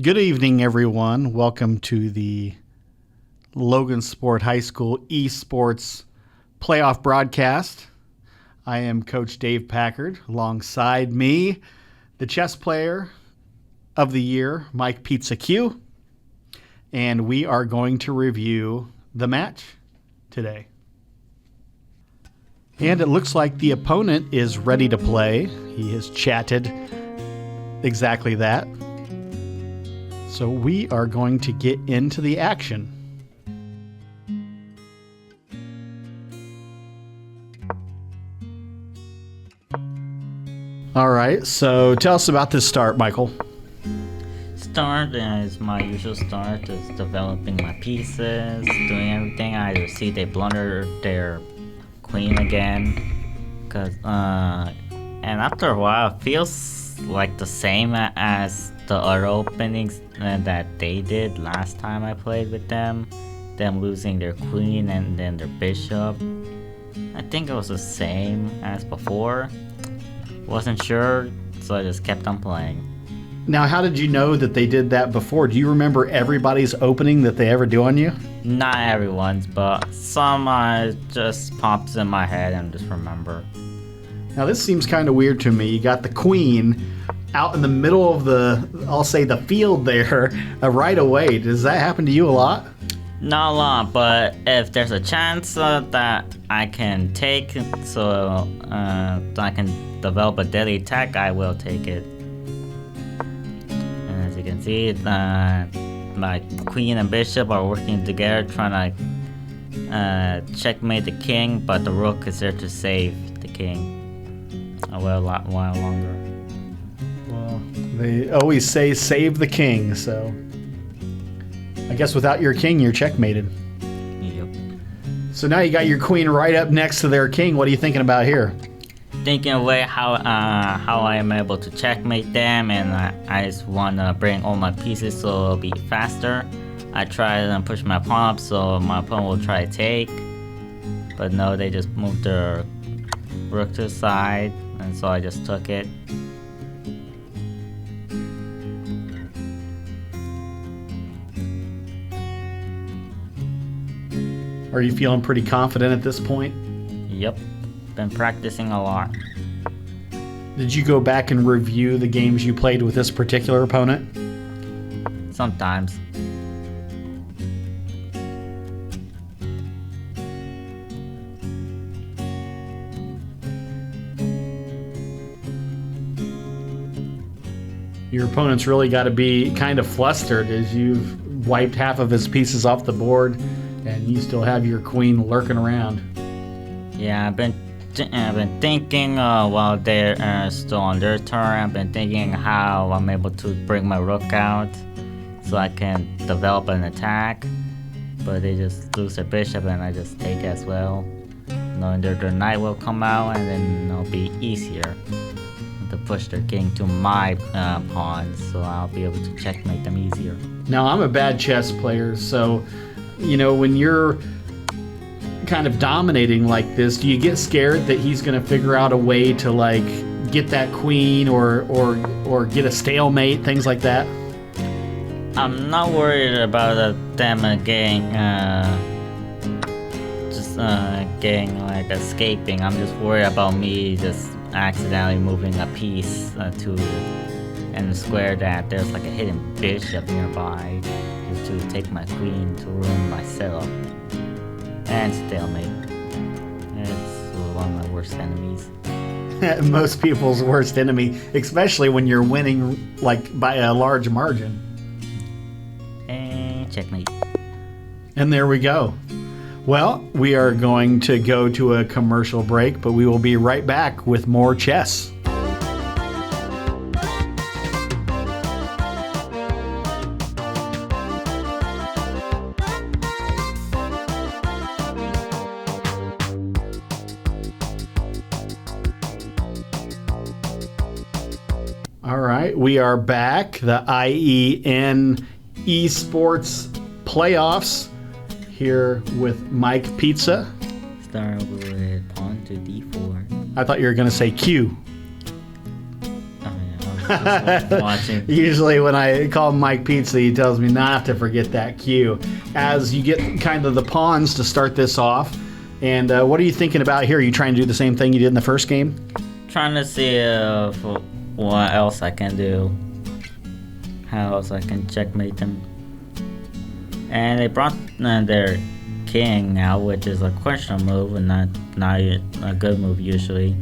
Good evening, everyone. Welcome to the Logan Sport High School Esports playoff broadcast. I am Coach Dave Packard. Alongside me, the chess player of the year, Mike Pizza Q. And we are going to review the match today. And it looks like the opponent is ready to play. He has chatted exactly that. So we are going to get into the action. All right, so tell us about this start, Michael. Start is my usual start, is developing my pieces, doing everything. I just see they blunder their queen again, and after a while it feels like the same as the other openings that they did last time I played with them losing their queen and then their bishop. I think it was the same as before. Wasn't sure, so I just kept on playing. Now, how did you know that they did that before? Do you remember everybody's opening that they ever do on you? Not everyone's, but some just pops in my head and just remember. Now, this seems kind of weird to me. You got the queen out in the middle of the field there right away. Does that happen to you a lot? Not a lot, but if there's a chance that I can take, so I can develop a deadly attack, I will take it. And as you can see, my queen and bishop are working together, trying to checkmate the king, but the rook is there to save the king a while longer. Well, they always say save the king, so I guess without your king, you're checkmated. Yep. So now you got your queen right up next to their king. What are you thinking about here? Thinking away how I am able to checkmate them, and I just want to bring all my pieces so it'll be faster. I try and push my pawn up so my opponent will try to take, but no, they just moved their rook to the side, and so I just took it. Are you feeling pretty confident at this point? Yep, been practicing a lot. Did you go back and review the games you played with this particular opponent? Sometimes. Your opponent's really got to be kind of flustered as you've wiped half of his pieces off the board and you still have your queen lurking around. Yeah, I've been thinking while they're still on their turn. I've been thinking how I'm able to bring my rook out so I can develop an attack, but they just lose their bishop and I just take as well, knowing their knight will come out and then it'll be easier to push their king to my pawns, so I'll be able to checkmate them easier. Now, I'm a bad chess player, so when you're kind of dominating like this, do you get scared that he's going to figure out a way to get that queen or get a stalemate, things like that? I'm not worried about them getting escaping. I'm just worried about me just accidentally moving a piece and square that there's a hidden bishop nearby to take my queen to ruin my setup. And stalemate. It's one of my worst enemies. Most people's worst enemy, especially when you're winning by a large margin. And checkmate. And there we go. Well, we are going to go to a commercial break, but we will be right back with more chess. All right, we are back. The IEN Esports playoffs here with Mike Pizza. Start with pawn to d4. I thought you were going to say Q. Oh yeah, I was Watching. Usually when I call Mike Pizza, he tells me not to forget that cue. As you get kind of the pawns to start this off, and what are you thinking about here? Are you trying to do the same thing you did in the first game? Trying to see what else I can do. How else I can checkmate them. And they brought their king out, which is a questionable move and not a good move usually.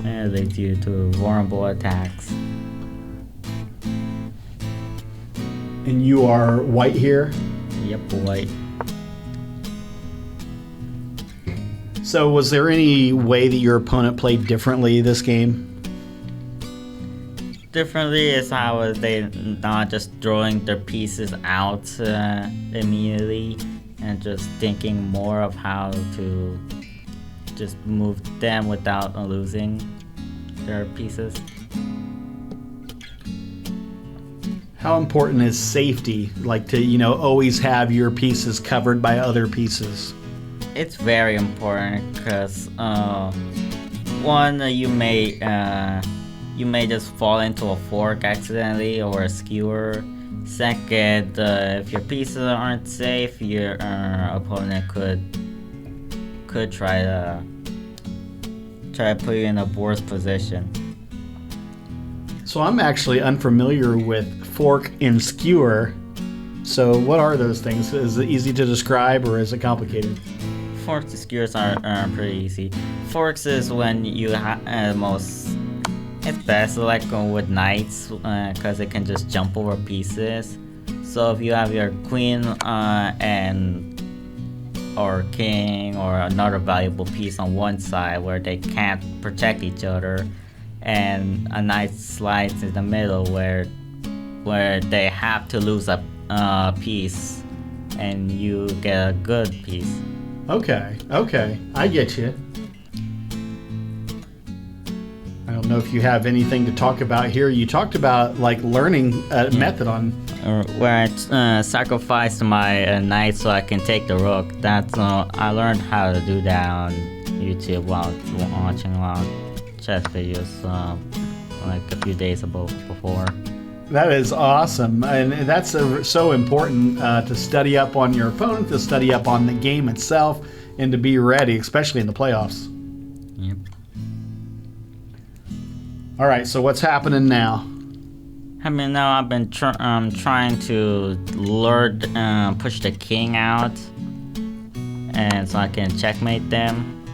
And they leads to vulnerable attacks. And you are white here? Yep, white. So was there any way that your opponent played differently this game? Differently is how they not just throwing their pieces out immediately and just thinking more of how to just move them without losing their pieces. How important is safety, like to, always have your pieces covered by other pieces? It's very important because one, you may just fall into a fork accidentally or a skewer. Second, if your pieces aren't safe, your opponent could try to put you in a worse position. So I'm actually unfamiliar with fork and skewer. So what are those things? Is it easy to describe or is it complicated? Forks and skewers are pretty easy. Forks is when you it's best like with knights because it can just jump over pieces. So if you have your queen or king or another valuable piece on one side where they can't protect each other, and a knight slides in the middle where they have to lose a piece and you get a good piece. Okay, I get you. I don't know if you have anything to talk about here. You talked about like learning a method on where I sacrificed my knight so I can take the rook. That's I learned how to do that on YouTube while watching a lot of chess videos like a few days before. That is awesome, and that's so important to study up on your opponent, to study up on the game itself, and to be ready, especially in the playoffs. Yep. All right, so what's happening now? Now I've been trying to push the king out, and so I can checkmate them.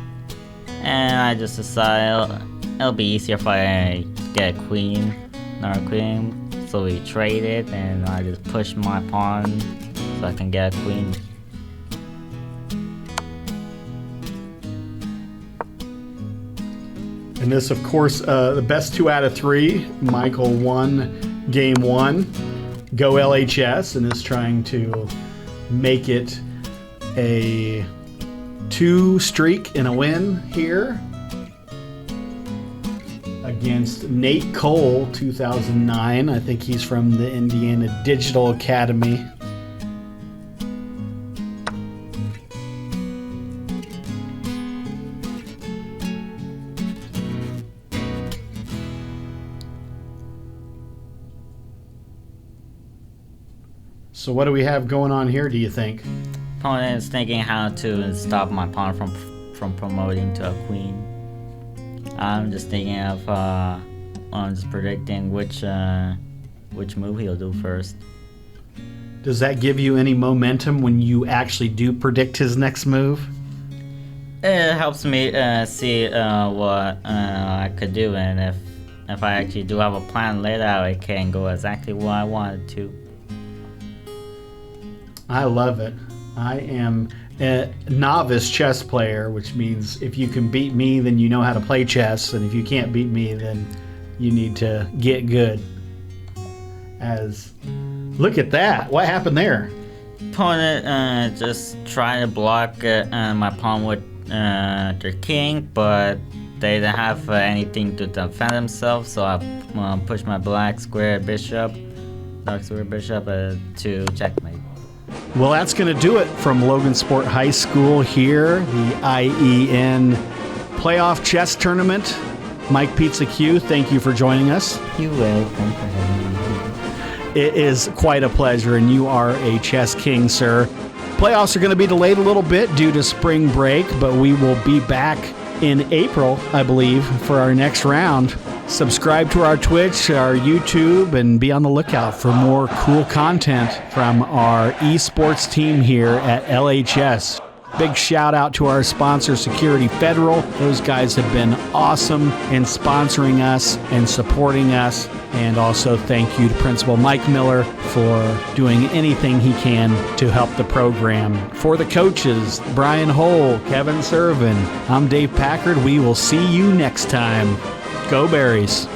And I just decided it'll be easier if I get a queen, another queen. So we traded, and I just pushed my pawn so I can get a queen. And this, of course, the best 2 out of 3. Michael won game 1. Go LHS, and is trying to make it a 2 streak and a win here against Nate Cole, 2009. I think he's from the Indiana Digital Academy. So what do we have going on here, do you think? Opponent is thinking how to stop my pawn from promoting to a queen. I'm just thinking of I'm just predicting which move he'll do first. Does that give you any momentum when you actually do predict his next move? It helps me see what I could do, and if I actually do have a plan laid out, it can go exactly what I want it to. I love it. I am a novice chess player, which means if you can beat me, then you know how to play chess, and if you can't beat me, then you need to get good. Look at that. What happened there? Opponent just tried to block my pawn with their king, but they didn't have anything to defend themselves, so I pushed my black square bishop to checkmate. Well, that's going to do it from Logan Sport High School here, the IEN playoff chess tournament. Mike Pizza Q, thank you for joining us. You're welcome for having me. It is quite a pleasure, and you are a chess king, sir. Playoffs are going to be delayed a little bit due to spring break, but we will be back in April, I believe, for our next round. Subscribe to our Twitch, our YouTube, and be on the lookout for more cool content from our esports team here at LHS. Big shout out to our sponsor, Security Federal. Those guys have been awesome in sponsoring us and supporting us. And also thank you to Principal Mike Miller for doing anything he can to help the program. For the coaches, Brian Hole, Kevin Servin, I'm Dave Packard. We will see you next time. Go Berries.